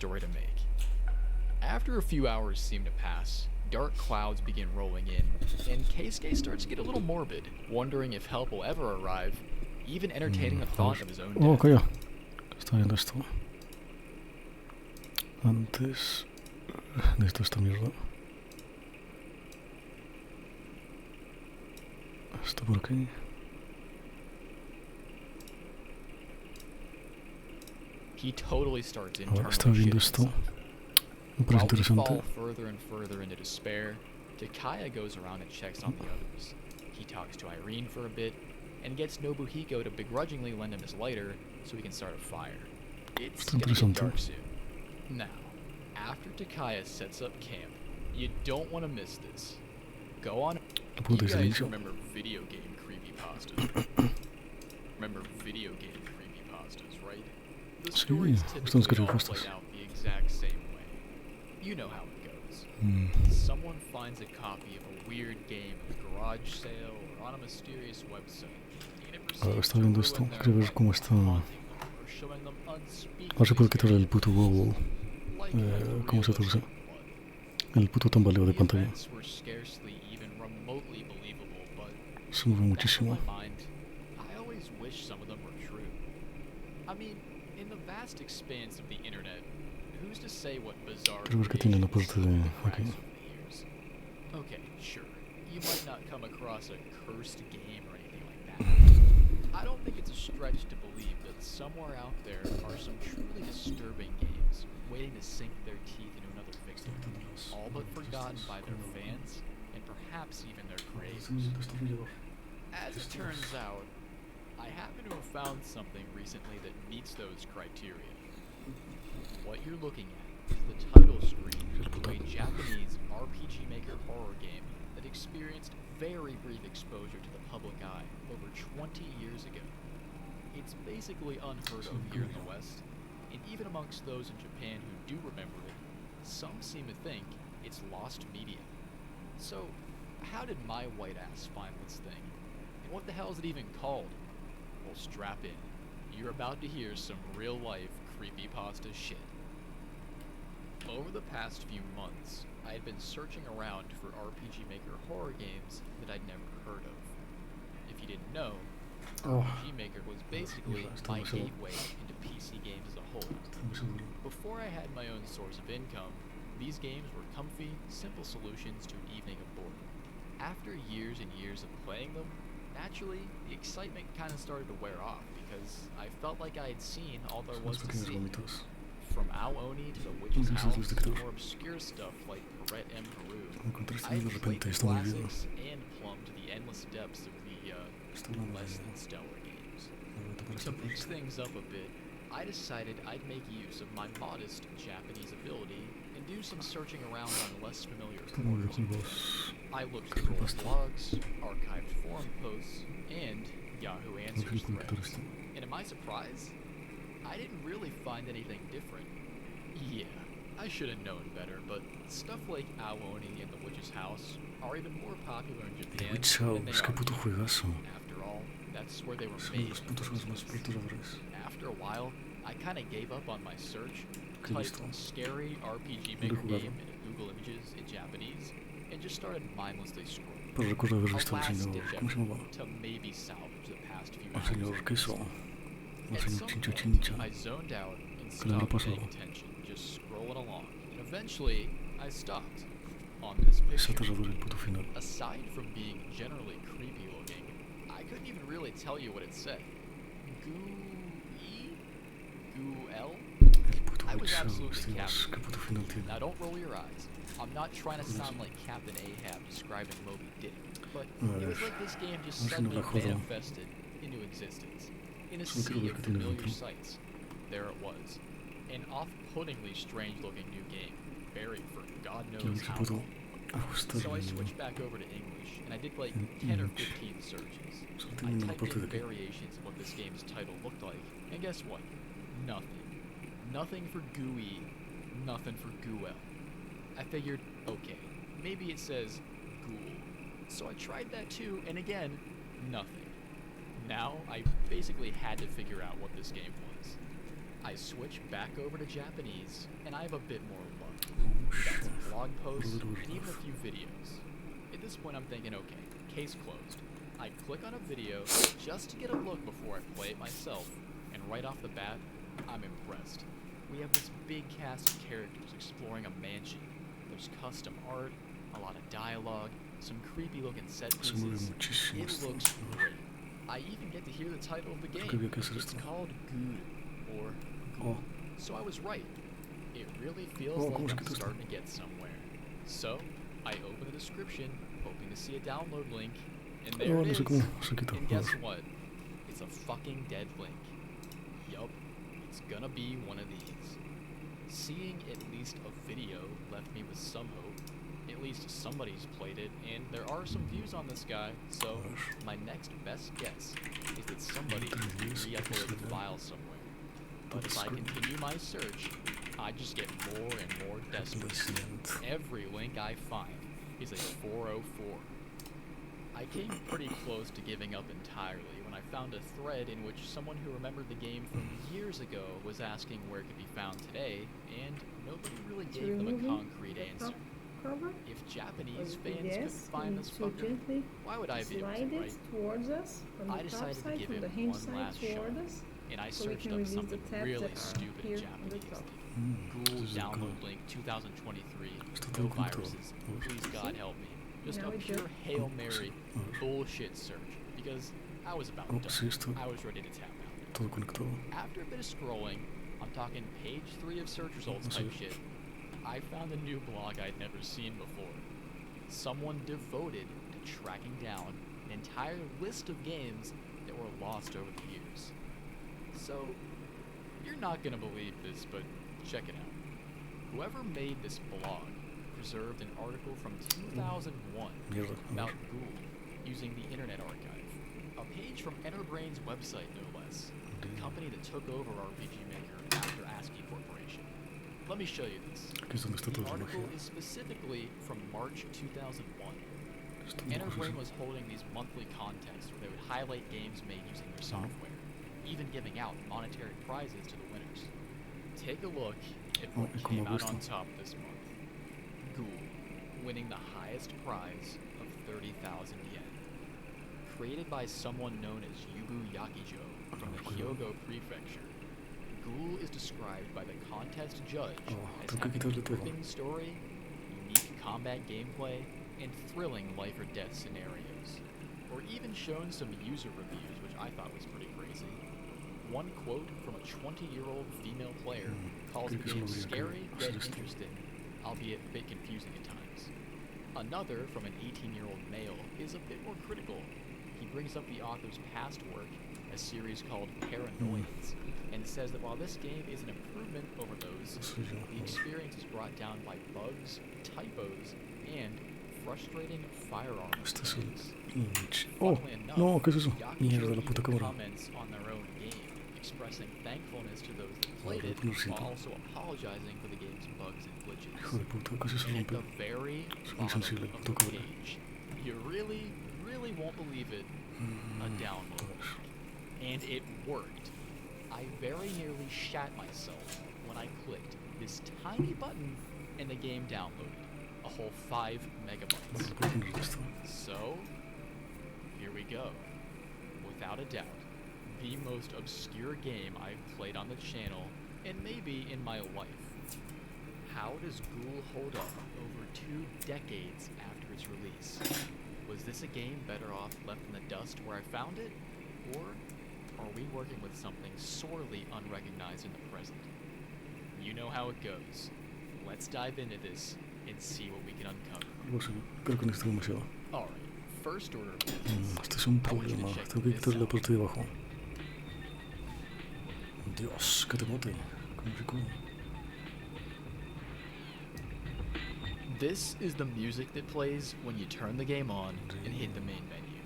story to make. After a few hours seem to pass, dark clouds begin rolling in, and Keisuke starts to get a little morbid, wondering if help will ever arrive, even entertaining the thought of his own Oh, death. calla. Está viendo esto. Antes... Necesito esta mierda. Esto por aquí. He totally starts Ahora está internally viendo shitting esto. himself. Me parece While we interesante. fall further and further into despair, Takaya goes around and checks on the others. He talks to Irene for a bit, and gets Nobuhiko to begrudgingly lend him his lighter so he can start a fire. It's Está gonna get interesante. dark soon. Now, after Takaya sets up camp, you don't want to miss this. Go on. Lo pongo You desde el guys inicio. remember video game creepypastas, right? Remember video game creepypastas, right? The Sí, stories están typically all creepypastas. play out the exact same way. You know how it goes. Someone finds a copy of a weird game at a garage sale or on a mysterious website. And it Ahora proceeds está to viendo ruin esto. their Quiero ver life, cómo está. haunting them or showing them A ver si unspeakably puedo quitarle scary el puto visions, wow. like ¿Cómo se traduce? realistic blood. El puto tambaleo de The pantalla. events were scarcely even remotely believable, but Se mueve back in muchísimo. my mind, I always wish some of them were true. I mean, in the vast expanse of the internet, who's to say what bizarre Quiero ver qué tiene en la creations parte de slip through the aquí. cracks over the years. Okay, sure, you might not come across a cursed game or anything like that. I don't think it's a stretch to believe that somewhere out there are some truly disturbing games waiting to sink their teeth into another victim, all but forgotten by their fans and perhaps even their creators. As it turns out, I happen to have found something recently that meets those criteria. What you're looking at is the title screen to a Japanese RPG Maker horror game that experienced very brief exposure to the public eye over 20 years ago. It's basically unheard of here in the West, and even amongst those in Japan who do remember it, some seem to think it's lost media. So, how did my white ass find this thing? And what the hell is it even called? Well, strap in. You're about to hear some real-life creepypasta shit. Over the past few months, I had been searching around for RPG Maker horror games that I'd never heard of. If you didn't know, Oh, RPG Maker was basically my gateway into PC games as a whole. Before I had my own source of income, these games were comfy, simple solutions to an evening of boredom. After years and years of playing them, naturally, the excitement kind of started to wear off because I felt like I had seen all there was to see. From Aoni to the Witch's House to more obscure stuff like Perret M. Peru, I had played the classics and plumbed the endless depths of the less than stellar games. To mix things up a bit, I decided I'd make use of my modest Japanese ability and do some searching around on less familiar forums. I looked through old blogs, archived forum posts, and Yahoo Answers threads. And to my surprise, I didn't really find anything different. Yeah, I should have known better, but stuff like Aoni and the Witch's House are even more popular in Japan than they are here. After all, that's where they were made. In the first place. After a while, I kinda gave up on my search, typed scary RPG Maker game into Google Images in Japanese, and just started mindlessly scrolling. A last ditch effort to maybe salvage the past few hours. At some point, I zoned out and stopped paying attention, just scrolling along, and eventually, I stopped. On this picture, aside from being generally creepy looking, I couldn't even really tell you what it said. Goo-E? Goo-L? I was absolutely captivated. Now don't roll your eyes. I'm not trying to sound like Captain Ahab describing Moby Dick, but it was like this game just suddenly manifested into existence. In a sea of familiar sights, there it was. An off-puttingly strange-looking new game, buried for God knows how long. So I switched back over to English, and I did like 10 or 15 searches. I typed in variations of what this game's title looked like, and guess what? Nothing. Nothing for GUI, nothing for GUL. I figured, okay, maybe it says ghoul. So I tried that too, and again, nothing. Now, I basically had to figure out what this game was. I switch back over to Japanese, and I have a bit more luck. Oh We got shit. some blog posts, Really and even a rough. few videos. At this point, I'm thinking, okay, case closed. I click on a video just to get a look before I play it myself, and right off the bat, I'm impressed. We have this big cast of characters exploring a mansion. There's custom art, a lot of dialogue, some creepy looking set Se mueve pieces. muchísimo It esto. looks great. I even get to hear the title of the ¿Por qué game. había que hacer It's esto? called Guru, or Oh, so I was right. It really feels Oh, like ¿cómo se I'm quitó esto? starting to get somewhere. So, I open the description, hoping to see a download link, and there oh, it no sé is. cómo se quitó. And A guess ver. what? It's a fucking dead link. Yup, it's gonna be one of these. Seeing at least a video left me with some hope. At least somebody's played it, and there are some views on this guy, so my next best guess is that somebody re-uploaded the file somewhere. But as I continue my search, I just get more and more desperate. Every link I find is a 404. I came pretty close to giving up entirely when I found a thread in which someone who remembered the game from years ago was asking where it could be found today, and nobody really gave them a concrete answer. If Japanese fans could find this fucker, why would I be able to, right? Towards us from the I decided top to side, give from it the hinge one side last shot, toward us, and I so we searched can up release the something tabs really that are stupid here on the Japanese. top. Google Esto es download link 2023, Está no todo conectado. viruses, A ver. please God help me. Just Now a it pure just- Hail Oh, Mary sí. A ver. bullshit search, because I was about Oh, done. sí, esto. I was ready to tap out. Todo conectado. After a bit of scrolling, I'm talking page 3 of search results Vamos a type ver. shit, I found a new blog I'd never seen before. Someone devoted to tracking down an entire list of games that were lost over the years. So, you're not gonna believe this, but check it out. Whoever made this blog preserved an article from 2001 Mierda. A about ver. Ghoul using the Internet Archive. A page from Enterbrain's website, no less. The company that took over RPG Maker after ASCII Corporation. Let me show you this. Aquí es donde está The toda la article magia. is specifically from March 2001. Esto no Enterbrain sé. was holding these monthly contests where they would highlight games made using their software, even giving out monetary prizes to the winners. Take a look at Oh, what ¿y came cómo out ves on esto? top this month. Ghoul, winning the highest prize of 30,000 yen. Created by someone known as Yubu Yakijo from the Hyogo Prefecture, Ghoul is described by the contest judge Oh, as tengo que having a quitarle todo. gripping story, unique combat gameplay, and thrilling life or death scenarios. Or even shown some user reviews, which I thought was pretty crazy. One quote from a 20-year-old female player calls the Creo que game solo habría que scary hacer yet esto. interesting, albeit a bit confusing at times. Another from an 18-year-old male is a bit more critical. He brings up the author's past work, a series called Paranoids, and says that while this game is an improvement over those, Soy yo. the experience is brought down by bugs, typos, and frustrating firearm Este es el mistakes. image. Oh, Funnily enough, no, ¿qué es eso? Yakijo Mierda, la puta even cámara. comments on their own game, expressing thankfulness to those that played Ahora it, poner cinco. while also apologizing for the game's bugs and glitches. Hijo de puta, casi se And at rompe. the very Soy muy bottom sensible, of toco the ahora. page, you really won't believe it, a download. A ver. And it worked. I very nearly shat myself when I clicked this tiny button and the game downloaded. A whole 5 megabytes. Vale, puedo poner esto. So, here we go. Without a doubt, the most obscure game I've played on the channel, and maybe in my life. How does Ghoul hold up over 2 decades after its release? Was this a game better off left in the dust where I found it? Or are we working with something sorely unrecognized in the present? You know how it goes. Let's dive into this and see what we can uncover. Algo así. Creo que necesito demasiado. Alright, first order of business. Este es un I want you to problema. check Tengo que this quitar la out. parte de abajo. Dios, que te mate. ¿Cómo se come? This is the music that plays when you turn the game on and hit the main menu.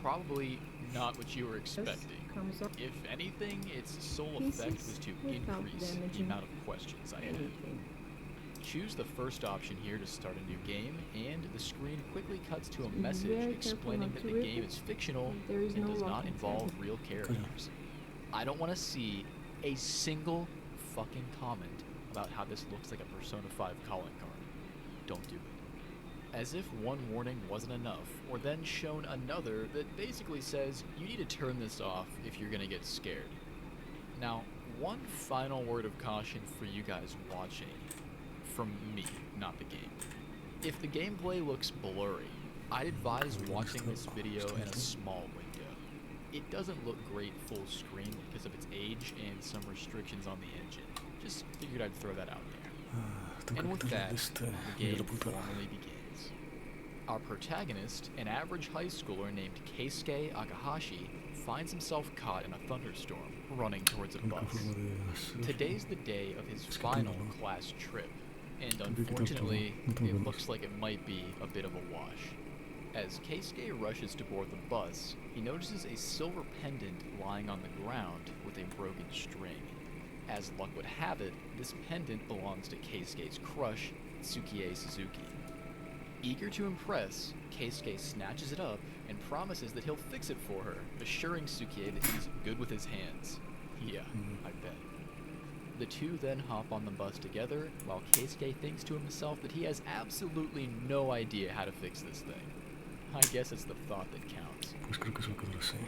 Probably not what you were expecting. Comes up If anything, its sole Pieces effect was to without increase the damaging amount of questions I had. anything. Choose the first option here to start a new game, and the screen quickly cuts to a Be message very careful explaining not that to the rip game it. is fictional There is and no does not lock involve inside. real characters. I don't want to see a single fucking comment about how this looks like a Persona 5 calling card. Don't do it. As if one warning wasn't enough, we're then shown another that basically says you need to turn this off if you're gonna get scared. Now, one final word of caution for you guys watching, from me, not the game. If the gameplay looks blurry, I'd advise watching this video in a small window. It doesn't look great full screen because of its age and some restrictions on the engine. Just figured I'd throw that out there. And with that, the game formally begins. Our protagonist, an average high schooler named Keisuke Akahashi, finds himself caught in a thunderstorm, running towards a bus. Today's the day of his final class trip, and unfortunately, it looks like it might be a bit of a wash. As Keisuke rushes to board the bus, he notices a silver pendant lying on the ground with a broken string. As luck would have it, this pendant belongs to Keisuke's crush, Tsukie Suzuki. Eager to impress, Keisuke snatches it up and promises that he'll fix it for her, assuring Tsukie that he's good with his hands. Yeah, I bet. The two then hop on the bus together, while Keisuke thinks to himself that he has absolutely no idea how to fix this thing. I guess it's the thought that counts.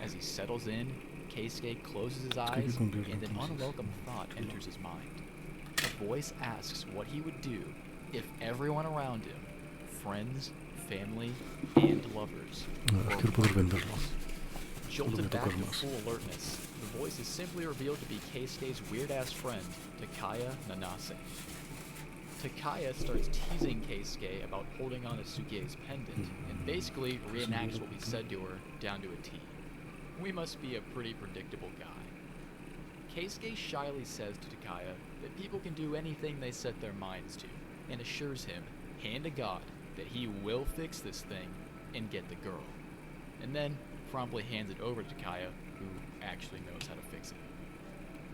As he settles in, Keisuke closes his eyes, and an unwelcome thought enters his mind. A voice asks what he would do if everyone around him, friends, family, and lovers, jolted back to full alertness, the voice is simply revealed to be Keisuke's weird-ass friend, Takaya Nanase. Takaya starts teasing Keisuke about holding on to Tsukie's pendant, and basically reenacts what we said to her down to a T. We must be a pretty predictable guy. Keisuke shyly says to Takaya that people can do anything they set their minds to, and assures him, hand to God, that he will fix this thing and get the girl. And then promptly hands it over to Takaya, who actually knows how to fix it.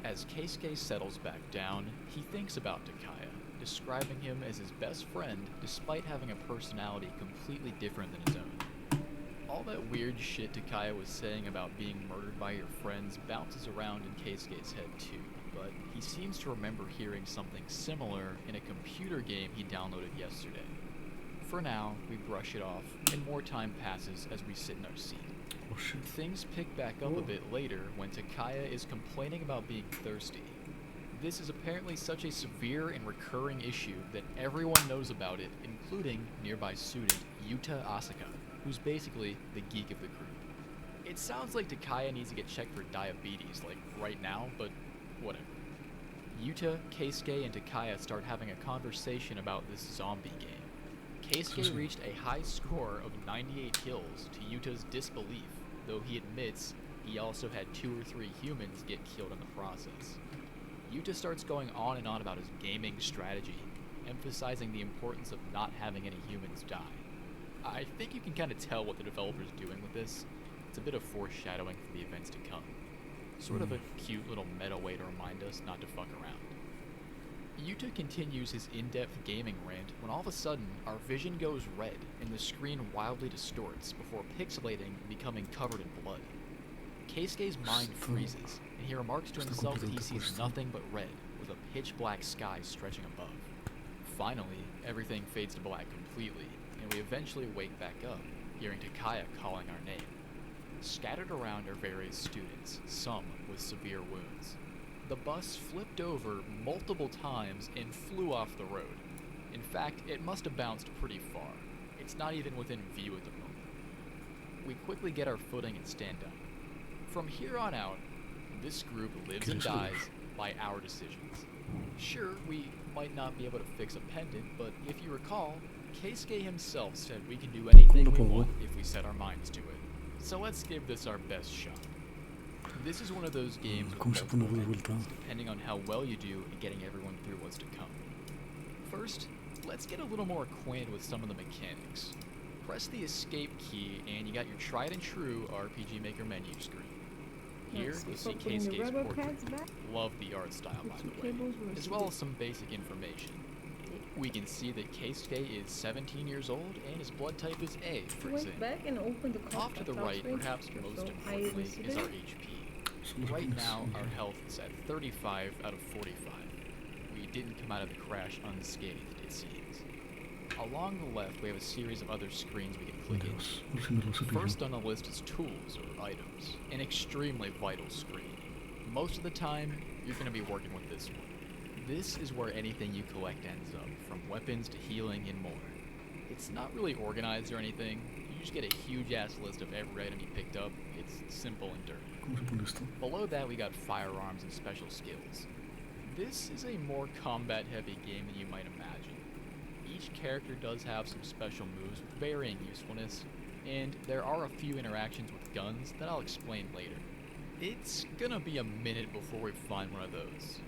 As Keisuke settles back down, he thinks about Takaya, describing him as his best friend despite having a personality completely different than his own. All that weird shit Takaya was saying about being murdered by your friends bounces around in Keisuke's head too, but he seems to remember hearing something similar in a computer game he downloaded yesterday. For now, we brush it off, and more time passes as we sit in our seat. Things pick back up a bit later when Takaya is complaining about being thirsty. This is apparently such a severe and recurring issue that everyone knows about it, including nearby student Yuta Asaka, who's basically the geek of the group. It sounds like Takaya needs to get checked for diabetes, like right now, but whatever. Yuta, Keisuke, and Takaya start having a conversation about this zombie game. Keisuke reached a high score of 98 kills to Yuta's disbelief, though he admits he also had 2 or 3 humans get killed in the process. Yuta starts going on and on about his gaming strategy, emphasizing the importance of not having any humans die. I think you can kind of tell what the developer's doing with this. It's a bit of foreshadowing for the events to come. Sort of a cute little meta way to remind us not to fuck around. Yuta continues his in-depth gaming rant when all of a sudden our vision goes red and the screen wildly distorts before pixelating and becoming covered in blood. Keisuke's mind freezes, and he remarks to himself that he sees nothing but red, with a pitch-black sky stretching above. Finally, everything fades to black completely, and we eventually wake back up, hearing Takaya calling our name. Scattered around are various students, some with severe wounds. The bus flipped over multiple times and flew off the road. In fact, it must have bounced pretty far. It's not even within view at the moment. We quickly get our footing and stand up. From here on out, this group lives and dies by our decisions. Sure, we might not be able to fix a pendant, but if you recall, Keisuke himself said we can do anything we want if we set our minds to it. So let's give this our best shot. This is one of those games with multiple endings, depending on how well you do at getting everyone through what's to come. First, let's get a little more acquainted with some of the mechanics. Press the escape key and you got your tried and true RPG Maker menu screen. Here, you'll see Keisuke's portrait. Love the art style, by the way, as well as some basic information. We can see that Keisuke is 17 years old and his blood type is A, for example. Off to the right, perhaps most importantly, is our HP. Right now, our health is at 35 out of 45. We didn't come out of the crash unscathed, it seems. Along the left, we have a series of other screens we can click into. First on the list is tools or items, an extremely vital screen. Most of the time, you're going to be working with this one. This is where anything you collect ends up, from weapons to healing and more. It's not really organized or anything. You just get a huge ass list of every item you picked up. It's simple and dirty. Below that, we got firearms and special skills. This is a more combat heavy game than you might imagine. Each character does have some special moves with varying usefulness, and there are a few interactions with guns that I'll explain later. It's gonna be a minute before we find one of those.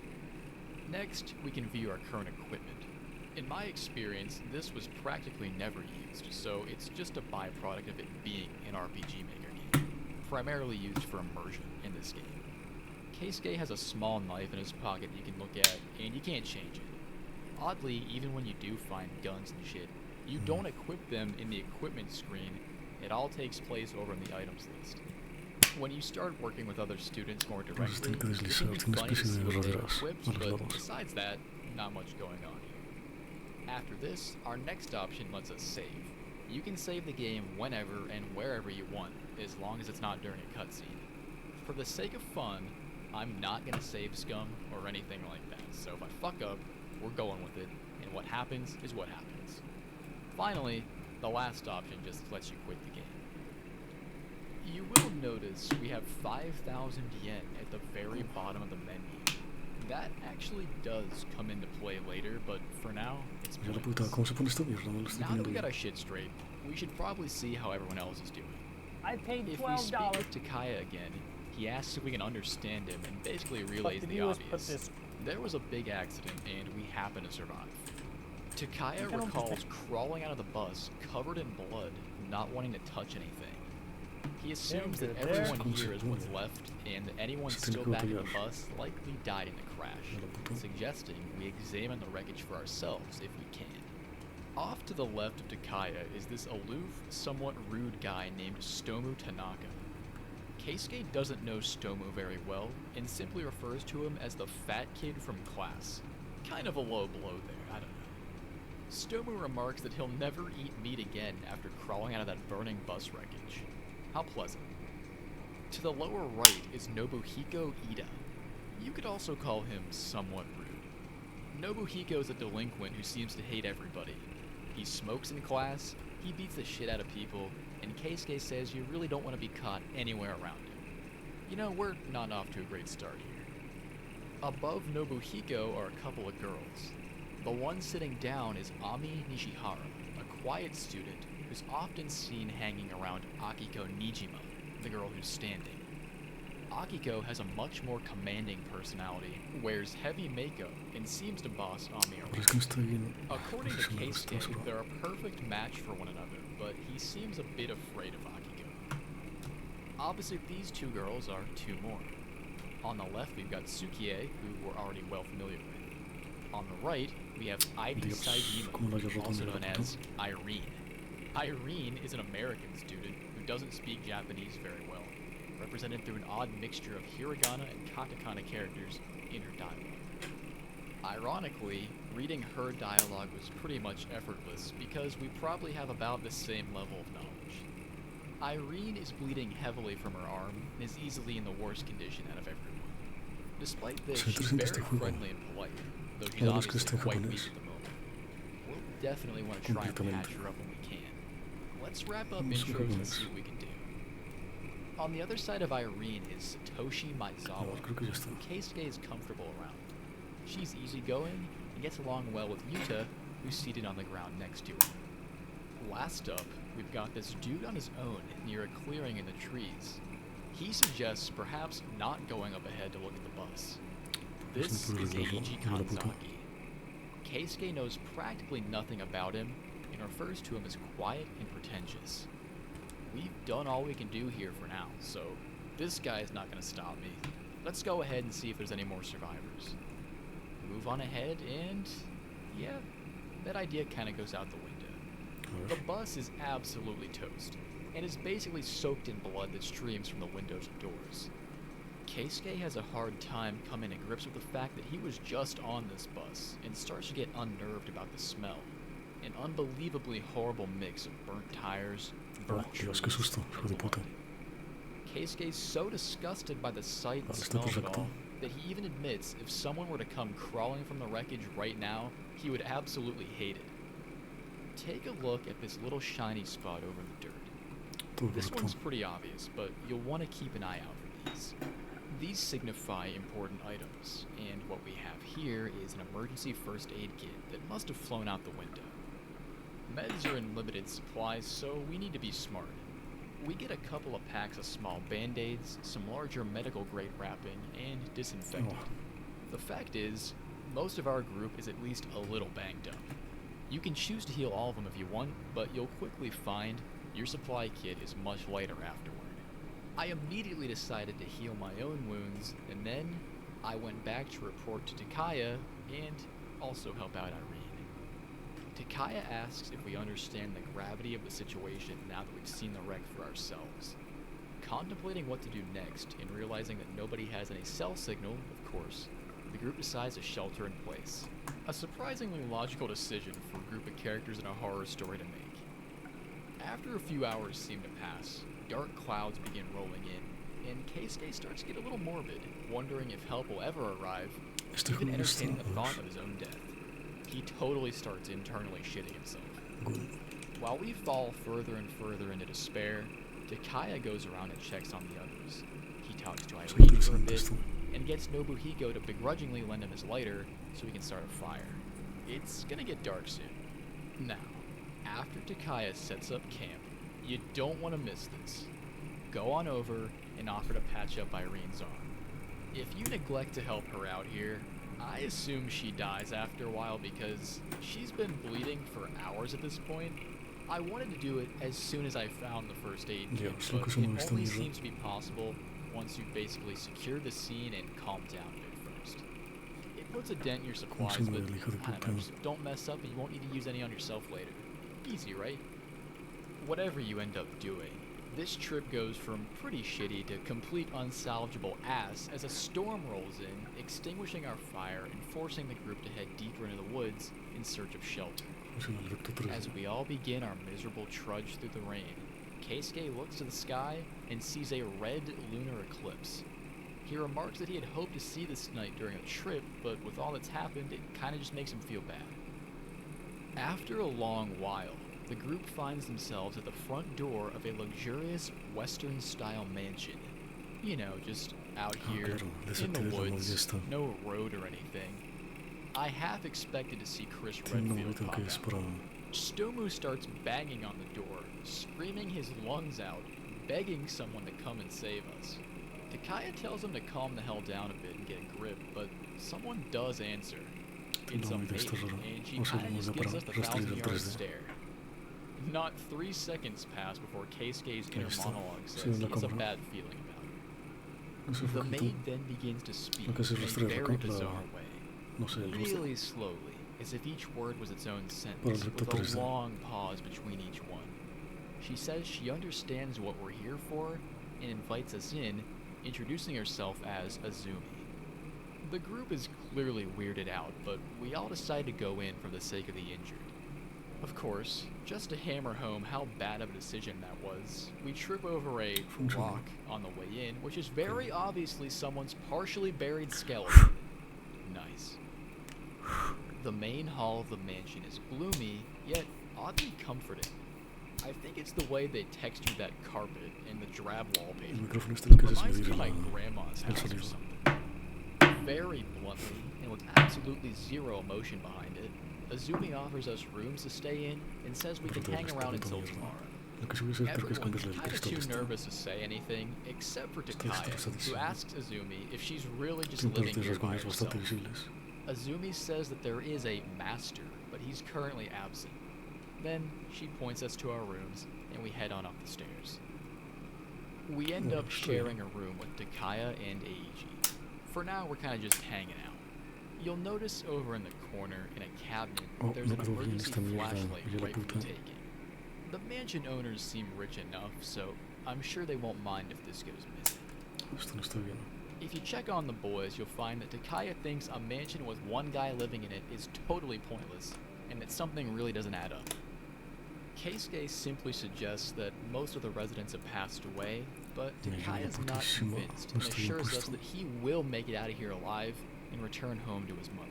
Next, we can view our current equipment. In my experience, this was practically never used, so it's just a byproduct of it being an RPG Maker game, primarily used for immersion in this game. Keisuke has a small knife in his pocket you can look at, and you can't change it. Oddly, even when you do find guns and shit, you don't equip them in the equipment screen. It all takes place over in the items list. When you start working with other students more directly, it can be funny to see what they equipped, but besides that, not much going on here. After this, our next option lets us save. You can save the game whenever and wherever you want, as long as it's not during a cutscene. For the sake of fun, I'm not going to save scum or anything like that, so if I fuck up, we're going with it, and what happens is what happens. Finally, the last option just lets you quit the game. You will notice we have 5,000 yen at the very bottom of the menu. That actually does come into play later, but for now, it's pointless. Now that we got our shit straight, we should probably see how everyone else is doing. I paid $12. If we speak with Takaya again, he asks if we can understand him and basically relays the obvious. There was a big accident and we happen to survive. Takaya recalls crawling out of the bus covered in blood, not wanting to touch anything. He assumes that everyone here is what's left, and that anyone still back in the bus likely died in the crash, suggesting we examine the wreckage for ourselves if we can. Off to the left of Takaya is this aloof, somewhat rude guy named Stomu Tanaka. Keisuke doesn't know Stomu very well, and simply refers to him as the fat kid from class. Kind of a low blow there, I don't know. Stomu remarks that he'll never eat meat again after crawling out of that burning bus wreckage. How pleasant. To the lower right is Nobuhiko Ida. You could also call him somewhat rude. Nobuhiko is a delinquent who seems to hate everybody. He smokes in class, he beats the shit out of people, and Keisuke says you really don't want to be caught anywhere around him. You know, we're not off to a great start here. Above Nobuhiko are a couple of girls. The one sitting down is Ami Nishihara, a quiet student who's often seen hanging around Akiko Nijima, the girl who's standing. Akiko has a much more commanding personality, wears heavy makeup, and seems to boss Ami around. According to Keisuke, they're a perfect match for one another, but he seems a bit afraid of Akiko. Opposite these two girls are two more. On the left, we've got Tsukie, who we're already well familiar with. On the right, we have Ivy Saijima, also known as Irene. Irene is an American student who doesn't speak Japanese very well, represented through an odd mixture of hiragana and katakana characters in her dialogue. Ironically, reading her dialogue was pretty much effortless because we probably have about the same level of knowledge. Irene is bleeding heavily from her arm and is easily in the worst condition out of everyone. Despite this, she's very friendly and polite, though she's obviously quite weak at the moment. We'll definitely want to try and patch her up when we can. Let's wrap up intros and see what we can do. On the other side of Irene is Satoshi Maizawa, who Keisuke is comfortable around. She's easygoing and gets along well with Yuta, who's seated on the ground next to her. Last up, we've got this dude on his own near a clearing in the trees. He suggests perhaps not going up ahead to look at the bus. This is Eiji Kanzaki. Keisuke knows practically nothing about him and refers to him as quiet and pretentious. We've done all we can do here for now, so this guy's not going to stop me. Let's go ahead and see if there's any more survivors. Move on ahead, and yeah, that idea kind of goes out the window. The bus is absolutely toast, and is basically soaked in blood that streams from the windows and doors. Keisuke has a hard time coming to grips with the fact that he was just on this bus and starts to get unnerved about the smell. An unbelievably horrible mix of burnt tires, burnt trees, and blood. Keisuke's so disgusted by the sight and smell of it all that he even admits if someone were to come crawling from the wreckage right now, he would absolutely hate it. Take a look at this little shiny spot over in the dirt. This one's pretty obvious, but you'll want to keep an eye out for these. These signify important items, and what we have here is an emergency first aid kit that must have flown out the window. Meds are in limited supply, so we need to be smart. We get a couple of packs of small band-aids, some larger medical grade wrapping, and disinfectant. The fact is, most of our group is at least a little banged up. You can choose to heal all of them if you want, but you'll quickly find your supply kit is much lighter afterward. I immediately decided to heal my own wounds, and then I went back to report to Takaya and also help out Irene. Takaya asks if we understand the gravity of the situation now that we've seen the wreck for ourselves. Contemplating what to do next and realizing that nobody has any cell signal, of course, the group decides to shelter in place. A surprisingly logical decision for a group of characters in a horror story to make. After a few hours seem to pass, dark clouds begin rolling in, and Keisuke starts to get a little morbid, wondering if help will ever arrive, even entertaining the thought of his own death. He totally starts internally shitting himself. While we fall further and further into despair, Takaya goes around and checks on the others. He talks to Irene for a bit, and gets Nobuhiko to begrudgingly lend him his lighter so he can start a fire. It's gonna get dark soon. Now, after Takaya sets up camp, you don't want to miss this. Go on over and offer to patch up Irene's arm. If you neglect to help her out here, I assume she dies after a while because she's been bleeding for hours at this point. I wanted to do it as soon as I found the first aid kit, but it only seems to be possible once you've basically secured the scene and calmed down a bit first. It puts a dent in your supplies, but I don't know, just don't mess up and you won't need to use any on yourself later. Easy, right? Whatever you end up doing, this trip goes from pretty shitty to complete unsalvageable ass as a storm rolls in, extinguishing our fire and forcing the group to head deeper into the woods in search of shelter. As we all begin our miserable trudge through the rain, Keisuke looks to the sky and sees a red lunar eclipse. He remarks that he had hoped to see this night during a trip, but with all that's happened, it kinda just makes him feel bad. After a long while, the group finds themselves at the front door of a luxurious Western-style mansion. You know, just out here, in the woods, no road or anything. I half expected to see Chris Redfield pop out. Stomu starts banging on the door, screaming his lungs out, begging someone to come and save us. Takaya tells him to calm the hell down a bit and get a grip, but someone does answer. It's a maid, and she kinda just gives us the 1,000-yard stare. Not 3 seconds pass before Keisuke's inner monologue says he has a bad feeling about it. The maid then begins to speak in a very bizarre way. Really slowly, as if each word was its own sentence, with a long pause between each one. She says she understands what we're here for, and invites us in, introducing herself as Azumi. The group is clearly weirded out, but we all decide to go in for the sake of the injured. Of course, just to hammer home how bad of a decision that was, we trip over a rock on the way in, which is very obviously someone's partially buried skeleton. Nice. The main hall of the mansion is gloomy, yet oddly comforting. I think it's the way they textured that carpet and the drab wallpaper. Reminds me of my grandma's house or something. Very bluntly, and with absolutely zero emotion behind it, Azumi offers us rooms to stay in and says we can hang around until tomorrow. Everyone's kinda too nervous to say anything, except for Takaya, who asks Azumi if she's really just living here by herself. Azumi says that there is a master, but he's currently absent. Then she points us to our rooms, and we head on up the stairs. We end up sharing a room with Takaya and Eiji. For now, we're kinda just hanging out. You'll notice over in the corner, in a cabinet, there's an emergency flashlight right for the taking. The mansion owners seem rich enough, so I'm sure they won't mind if this goes missing. If you check on the boys, you'll find that Takaya thinks a mansion with one guy living in it is totally pointless, and that something really doesn't add up. Keisuke simply suggests that most of the residents have passed away, but Takaya's not convinced and assures us that he will make it out of here alive and return home to his mother.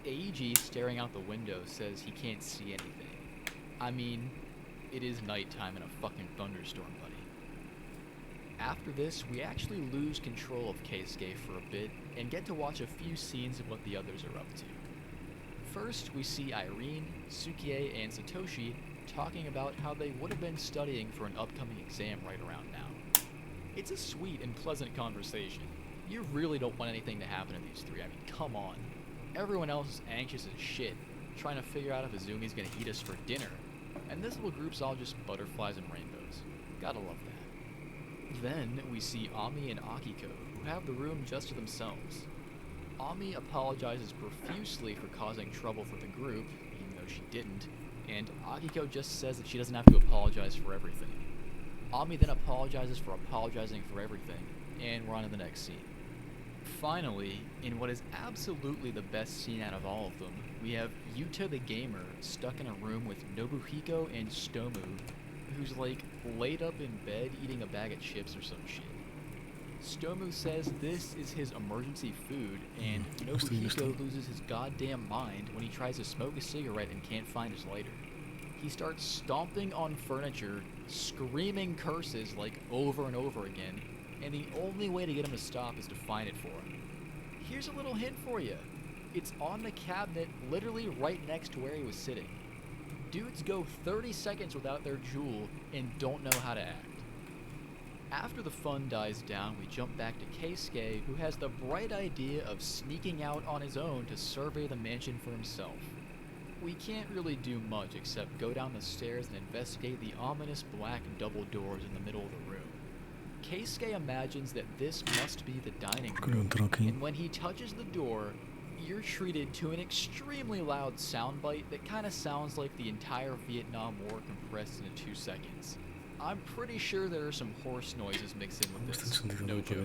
Eiji, staring out the window, says he can't see anything. I mean, it is nighttime in a fucking thunderstorm, buddy. After this, we actually lose control of Keisuke for a bit and get to watch a few scenes of what the others are up to. First, we see Irene, Sukie, and Satoshi talking about how they would have been studying for an upcoming exam right around now. It's a sweet and pleasant conversation. You really don't want anything to happen to these three. I mean, come on. Everyone else is anxious as shit, trying to figure out if Izumi's gonna eat us for dinner, and this little group's all just butterflies and rainbows. Gotta love that. Then we see Ami and Akiko, who have the room just to themselves. Ami apologizes profusely for causing trouble for the group, even though she didn't, and Akiko just says that she doesn't have to apologize for everything. Ami then apologizes for apologizing for everything, and we're on to the next scene. Finally, in what is absolutely the best scene out of all of them, we have Yuta the gamer stuck in a room with Nobuhiko and Stomu, who's like laid up in bed eating a bag of chips or some shit. Stomu says this is his emergency food, and Nobuhiko loses his goddamn mind when he tries to smoke a cigarette and can't find his lighter. He starts stomping on furniture, screaming curses like over and over again, and the only way to get him to stop is to find it for him. Here's a little hint for you. It's on the cabinet literally right next to where he was sitting. Dudes go 30 seconds without their jewel and don't know how to act. After the fun dies down, we jump back to Keisuke, who has the bright idea of sneaking out on his own to survey the mansion for himself. We can't really do much except go down the stairs and investigate the ominous black double doors in the middle of the room. Keisuke imagines that this must be the dining room, and when he touches the door, you're treated to an extremely loud soundbite that kind of sounds like the entire Vietnam War compressed into 2 seconds. I'm pretty sure there are some horse noises mixed in with this, no joke.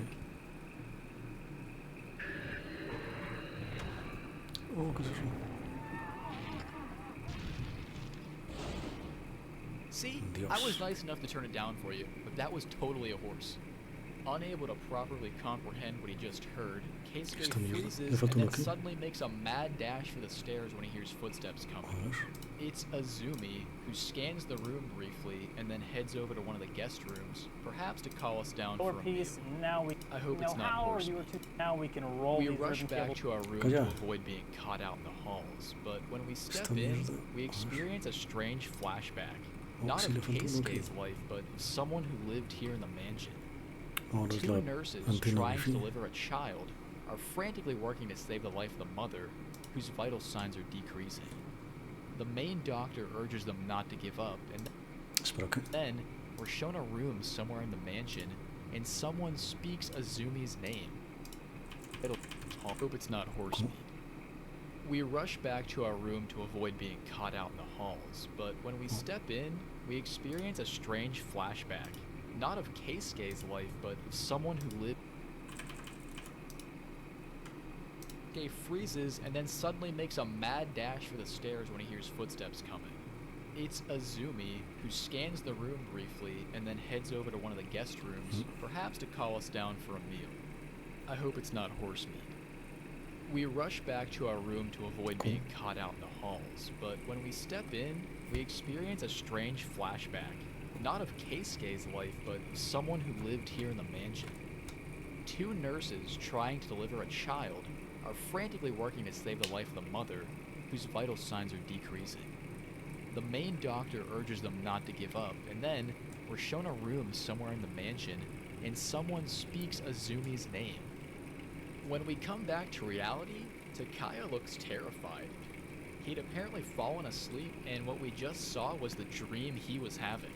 Oh, ¿qué es eso? See, Dios. I was nice enough to turn it down for you, but that was totally a horse. Unable to properly comprehend what he just heard, Keisuke freezes and then suddenly makes a mad dash for the stairs when he hears footsteps coming. It's Izumi, who scans the room briefly and then heads over to one of the guest rooms, perhaps to call us down for a meal. I hope it's not horse meat. Now we can roll. We rush back to our room to avoid being caught out in the halls, but when we step in, we experience a strange flashback. Not of Keisuke's life, but of someone who lived here in the mansion. Two nurses trying to deliver a child are frantically working to save the life of the mother, whose vital signs are decreasing. The main doctor urges them not to give up, and then we're shown a room somewhere in the mansion, and someone speaks Izumi's name. I hope it's not horse meat. We rush back to our room to avoid being caught out in the halls, but when we step in, we experience a strange flashback. Not of Keisuke's life, but of someone who lived. Keisuke freezes and then suddenly makes a mad dash for the stairs when he hears footsteps coming. It's Izumi, who scans the room briefly and then heads over to one of the guest rooms, perhaps to call us down for a meal. I hope it's not horse meat. We rush back to our room to avoid being caught out in the halls, but when we step in, we experience a strange flashback. Not of Keisuke's life, but of someone who lived here in the mansion. Two nurses trying to deliver a child are frantically working to save the life of the mother, whose vital signs are decreasing. The main doctor urges them not to give up, and then we're shown a room somewhere in the mansion, and someone speaks Izumi's name. When we come back to reality, Takaya looks terrified. He'd apparently fallen asleep, and what we just saw was the dream he was having.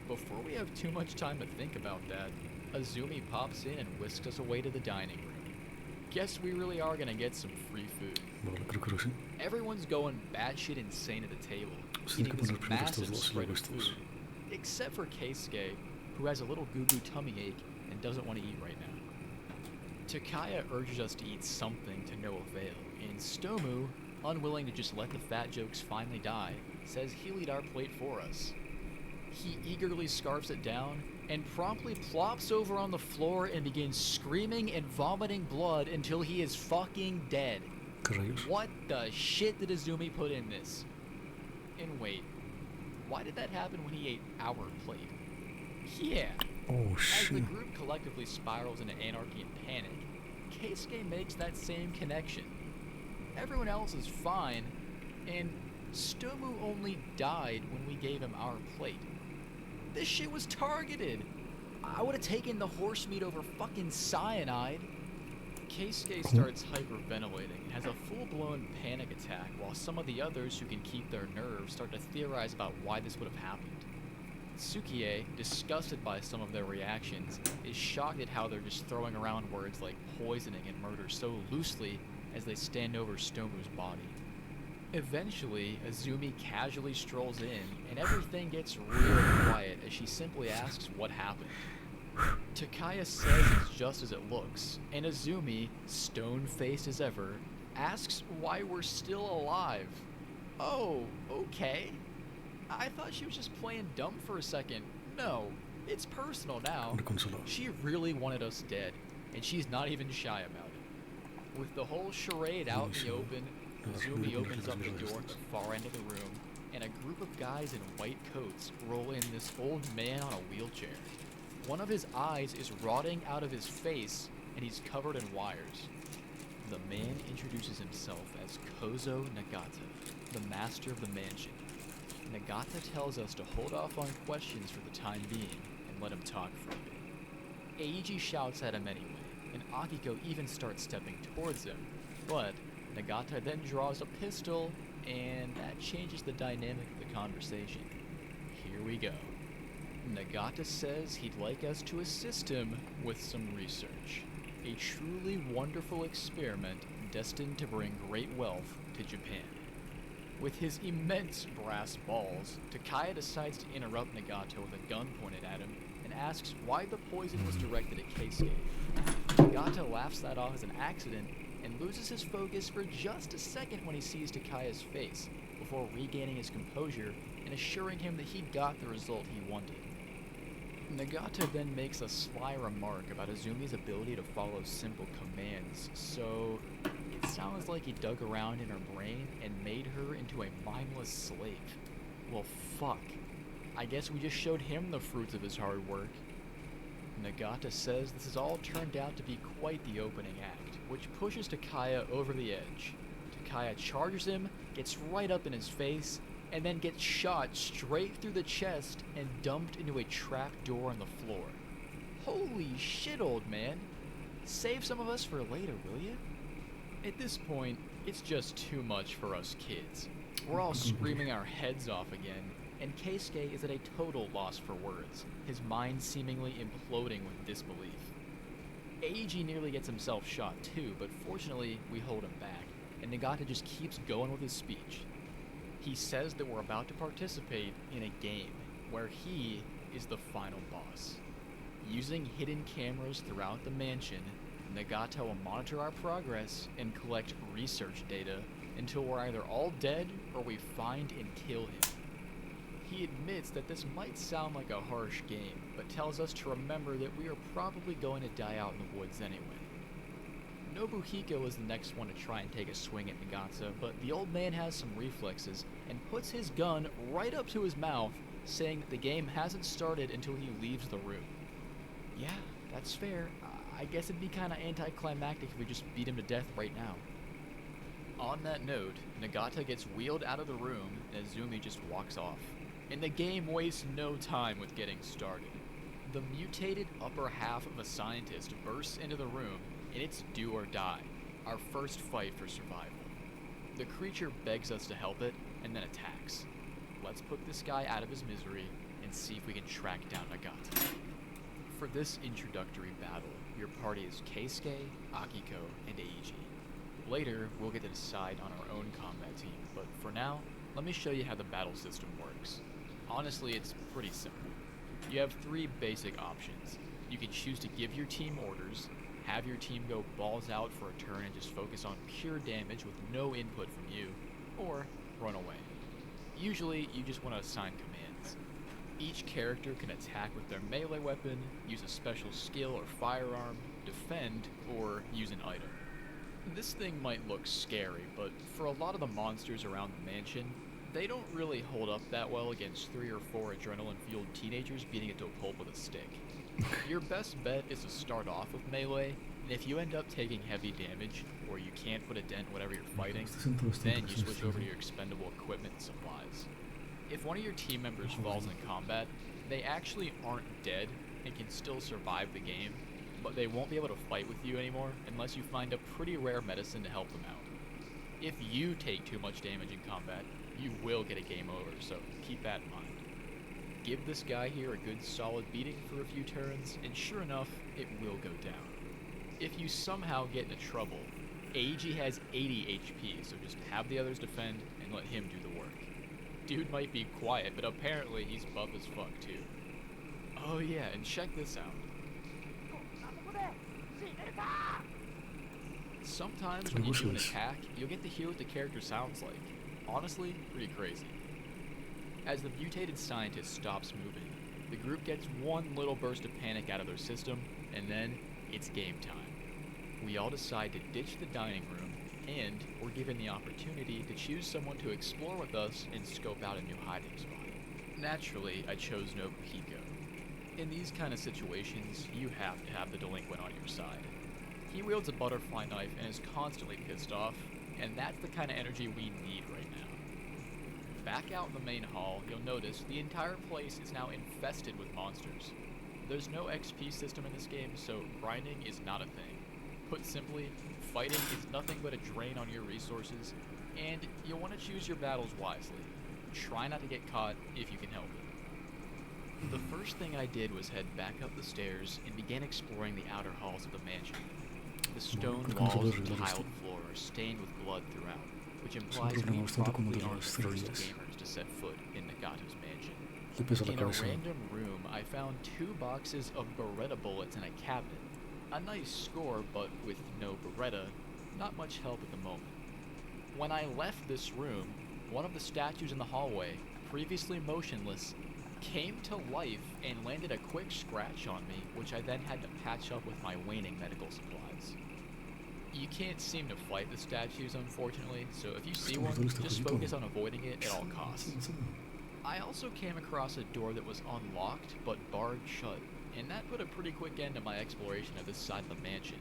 Before we have too much time to think about that, Izumi pops in and whisks us away to the dining room. Guess we really are gonna get some free food. Everyone's going batshit insane at the table, eating this massive spread of food, except for Keisuke, who has a little goo-goo tummy ache and doesn't want to eat right now. Takaya urges us to eat something to no avail, and Stomu, unwilling to just let the fat jokes finally die, says he'll eat our plate for us. He eagerly scarfs it down and promptly plops over on the floor and begins screaming and vomiting blood until he is fucking dead. What the shit did Azumi put in this? And wait, why did that happen when he ate our plate? Yeah. Oh shit. As the group collectively spirals into anarchy and panic, Keisuke makes that same connection. Everyone else is fine, and Stomu only died when we gave him our plate. This shit was targeted! I would've taken the horse meat over fucking cyanide. Keisuke starts hyperventilating and has a full-blown panic attack, while some of the others who can keep their nerves start to theorize about why this would have happened. Tsukie, disgusted by some of their reactions, is shocked at how they're just throwing around words like poisoning and murder so loosely as they stand over Stomu's body. Eventually, Azumi casually strolls in, and everything gets real quiet as she simply asks what happened. Takaya says it's just as it looks, and Azumi, stone-faced as ever, asks why we're still alive. Oh, okay. I thought she was just playing dumb for a second. No, it's personal now. She really wanted us dead, and she's not even shy about it. With the whole charade out in the open, Azumi opens up the door at the far end of the room, and a group of guys in white coats roll in this old man on a wheelchair. One of his eyes is rotting out of his face, and he's covered in wires. The man introduces himself as Kozo Nagata, the master of the mansion. Nagata tells us to hold off on questions for the time being and let him talk for a bit. Eiji shouts at him anyway, and Akiko even starts stepping towards him, but Nagata then draws a pistol, and that changes the dynamic of the conversation. Here we go. Nagata says he'd like us to assist him with some research. A truly wonderful experiment destined to bring great wealth to Japan. With his immense brass balls, Takaya decides to interrupt Nagata with a gun pointed at him and asks why the poison was directed at Keisuke. Nagata laughs that off as an accident and loses his focus for just a second when he sees Takaya's face, before regaining his composure and assuring him that he got the result he wanted. Nagata then makes a sly remark about Azumi's ability to follow simple commands, so it sounds like he dug around in her brain and made her into a mindless slave. Well, fuck. I guess we just showed him the fruits of his hard work. Nagata says this has all turned out to be quite the opening act, which pushes Takaya over the edge. Takaya charges him, gets right up in his face, and then gets shot straight through the chest and dumped into a trap door on the floor. Holy shit, old man. Save some of us for later, will you? At this point, it's just too much for us kids. We're all screaming our heads off again, and Keisuke is at a total loss for words, his mind seemingly imploding with disbelief. Eiji nearly gets himself shot too, but fortunately we hold him back, and Nagata just keeps going with his speech. He says that we're about to participate in a game, where he is the final boss. Using hidden cameras throughout the mansion, Nagata will monitor our progress and collect research data until we're either all dead or we find and kill him. He admits that this might sound like a harsh game, but tells us to remember that we are probably going to die out in the woods anyway. Nobuhiko is the next one to try and take a swing at Nagata, but the old man has some reflexes and puts his gun right up to his mouth, saying that the game hasn't started until he leaves the room. Yeah, that's fair. I guess it'd be kinda anticlimactic if we just beat him to death right now. On that note, Nagata gets wheeled out of the room and Azumi just walks off. And the game wastes no time with getting started. The mutated upper half of a scientist bursts into the room, and it's do or die, our first fight for survival. The creature begs us to help it, and then attacks. Let's put this guy out of his misery, and see if we can track down Nagata. For this introductory battle, your party is Keisuke, Akiko, and Eiji. Later, we'll get to decide on our own combat team, but for now, let me show you how the battle system works. Honestly, it's pretty simple. You have three basic options. You can choose to give your team orders, have your team go balls out for a turn and just focus on pure damage with no input from you, or run away. Usually, you just want to assign commands. Each character can attack with their melee weapon, use a special skill or firearm, defend, or use an item. This thing might look scary, but for a lot of the monsters around the mansion, they don't really hold up that well against 3 or 4 adrenaline-fueled teenagers beating it to a pulp with a stick. Your best bet is to start off with melee, and if you end up taking heavy damage, or you can't put a dent in whatever you're fighting, then you switch over to your expendable equipment and supplies. If one of your team members falls in combat, they actually aren't dead and can still survive the game, but they won't be able to fight with you anymore unless you find a pretty rare medicine to help them out. If you take too much damage in combat, you will get a game over, so keep that in mind. Give this guy here a good solid beating for a few turns, and sure enough, it will go down. If you somehow get into trouble, AG has 80 HP, so just have the others defend and let him do the work. Dude might be quiet, but apparently he's buff as fuck too. Oh yeah, and check this out. Sometimes when you do an attack, you'll get to hear what the character sounds like. Honestly, pretty crazy. As the mutated scientist stops moving, the group gets one little burst of panic out of their system, and then it's game time. We all decide to ditch the dining room, and we're given the opportunity to choose someone to explore with us and scope out a new hiding spot. Naturally, I chose Nobuhiko. In these kind of situations, you have to have the delinquent on your side. He wields a butterfly knife and is constantly pissed off, and that's the kind of energy we need right now. Back out in the main hall, you'll notice the entire place is now infested with monsters. There's no XP system in this game, so grinding is not a thing. Put simply, fighting is nothing but a drain on your resources, and you'll want to choose your battles wisely. Try not to get caught if you can help it. The first thing I did was head back up the stairs and began exploring the outer halls of the mansion. The stone walls and tiled floor are stained with blood throughout, which implies we probably aren't the first gamers to set foot in Nagato's mansion. In a random room, I found 2 boxes of Beretta bullets in a cabinet. A nice score, but with no Beretta, not much help at the moment. When I left this room, one of the statues in the hallway, previously motionless, came to life and landed a quick scratch on me, which I then had to patch up with my waning medical supplies. You can't seem to fight the statues, unfortunately, so if you see one, just focus on avoiding it at all costs. I also came across a door that was unlocked, but barred shut, and that put a pretty quick end to my exploration of this side of the mansion.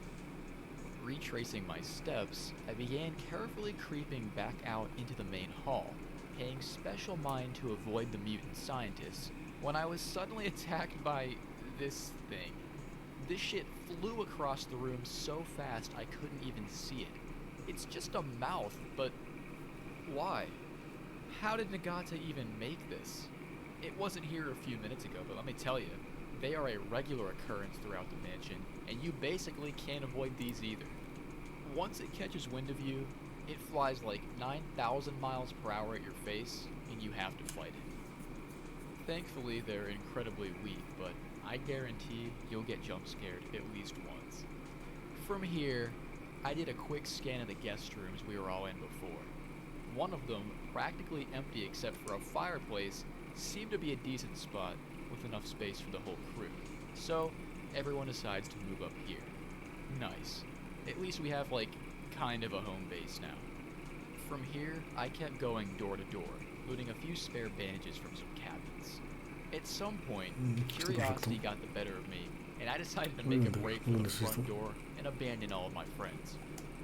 Retracing my steps, I began carefully creeping back out into the main hall, paying special mind to avoid the mutant scientists, when I was suddenly attacked by this thing. This shit flew across the room so fast I couldn't even see it. It's just a mouth, but why? How did Nagata even make this? It wasn't here a few minutes ago, but let me tell you, they are a regular occurrence throughout the mansion, and you basically can't avoid these either. Once it catches wind of you, it flies like 9,000 miles per hour at your face, and you have to fight it. Thankfully, they're incredibly weak, but I guarantee you'll get jump scared at least once. From here, I did a quick scan of the guest rooms we were all in before. One of them, practically empty except for a fireplace, seemed to be a decent spot with enough space for the whole crew. So, everyone decides to move up here. Nice. At least we have, like, kind of a home base now. From here, I kept going door to door, looting a few spare bandages from some cabinets. At some point, curiosity got the better of me, and I decided to make a break for the front door and abandon all of my friends.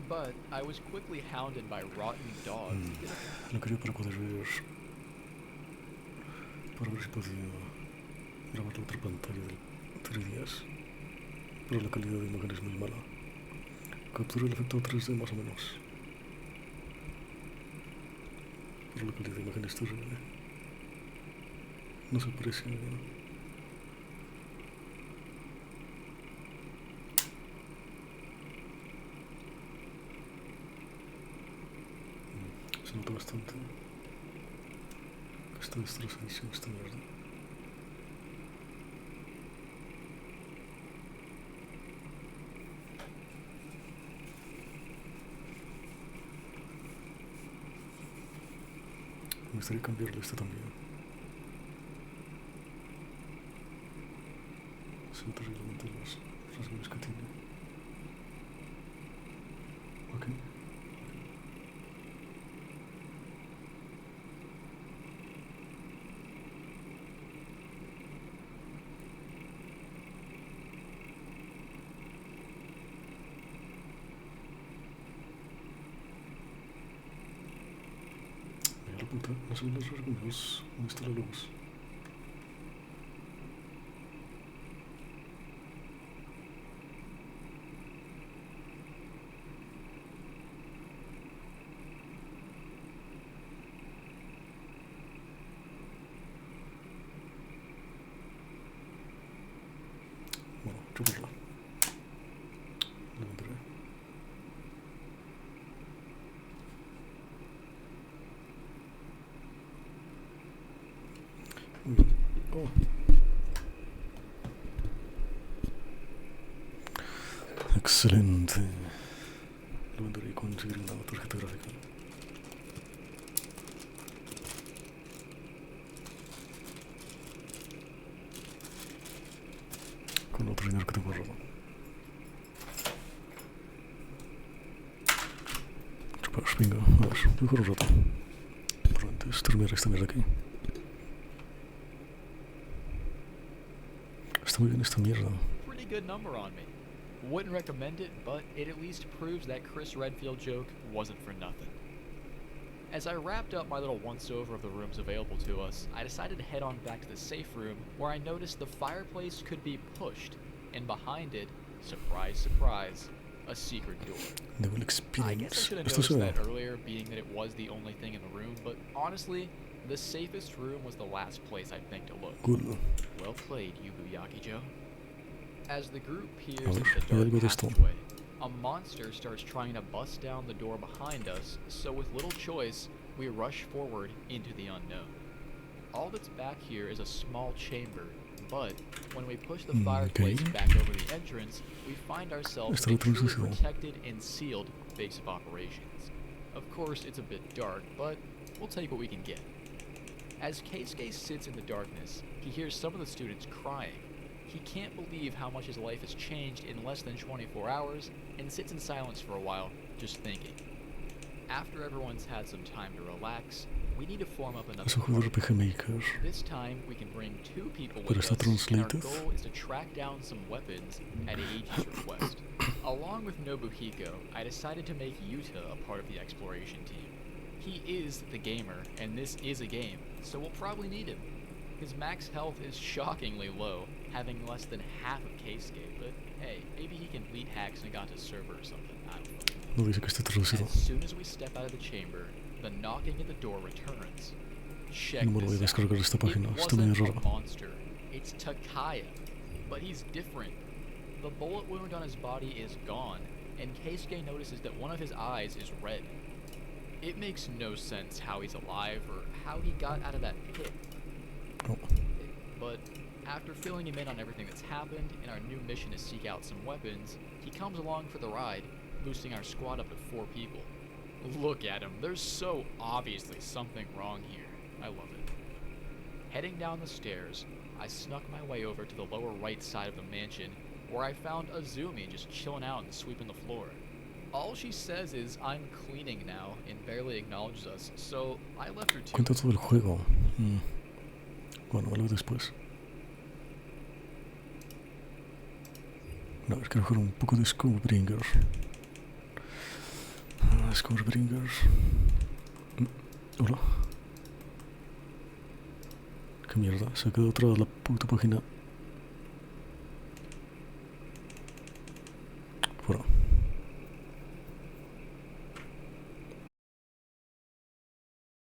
But I was quickly hounded by rotten dogs. Lo quería para poder ver si podía grabar la otra pantalla del 3DS, pero la calidad de imagen es muy mala. Captura el efecto 3D más o menos, pero la calidad de imagen es terrible. No se aprecia bien. Se nota bastante que está destrozadísima esta mierda. Me gustaría cambiarle este también. Se ve terriblemente los rasgos que tiene. Ok. Mira la puta, no se ven los rasguños. ¿Dónde está la luz? Bueno, chuparla. Levantaré. Oh. Excelente. Levantaré y conseguir una tarjeta gráfica. Con otro dinero que tengo ahorrado. Chupar, venga, a ver, mejor un rato. Pero antes terminar esta mierda aquí. Está muy bien esta mierda. Pretty good number on me. Wouldn't recommend it, but it at least proves that Chris Redfield joke wasn't for nothing. As I wrapped up my little once-over of the rooms available to us, I decided to head on back to the safe room, where I noticed the fireplace could be pushed, and behind it, surprise, surprise, a secret door. I guess I should have noticed that earlier, being that it was the only thing in the room, but honestly, the safest room was the last place I'd think to look. Cool. Well played, Yubu-Yakijo. As the group peers into the dark algo passageway, a monster starts trying to bust down the door behind us, so with little choice, we rush forward into the unknown. All that's back here is a small chamber, but when we push the fireplace back over the entrance, we find ourselves in a truly protected and sealed base of operations. Of course, it's a bit dark, but we'll take what we can get. As Keisuke sits in the darkness, he hears some of the students crying. He can't believe how much his life has changed in less than 24 hours and sits in silence for a while, just thinking. After everyone's had some time to relax, we need to form up another party. This time, we can bring 2 people with us, and our goal is to track down some weapons at Eiichi's request. Along with Nobuhiko, I decided to make Yuta a part of the exploration team. He is the gamer, and this is a game, so we'll probably need him. His max health is shockingly low, having less than half of Keisuke, but hey, maybe he can lead hacks Nagata's server or something, I don't know. As soon as we step out of the chamber, the knocking at the door returns. Check this out. It wasn't a monster, it's Takaya, but he's different. The bullet wound on his body is gone, and Keisuke notices that one of his eyes is red. It makes no sense how he's alive or how he got out of that pit. But after filling him in on everything that's happened and our new mission to seek out some weapons, he comes along for the ride, boosting our squad up to 4 people. Look at him, there's so obviously something wrong here. I love it. Heading down the stairs, I snuck my way over to the lower right side of the mansion, where I found Azumi just chilling out and sweeping the floor. All she says is, I'm cleaning now, and barely acknowledges us, so I left her to Cuenta todo el juego. Bueno, me lo veo después. No, es que mejor un poco de Skullbringer. Skullbringer. Hola. ¿Qué mierda? Se ha quedado otra vez la puta página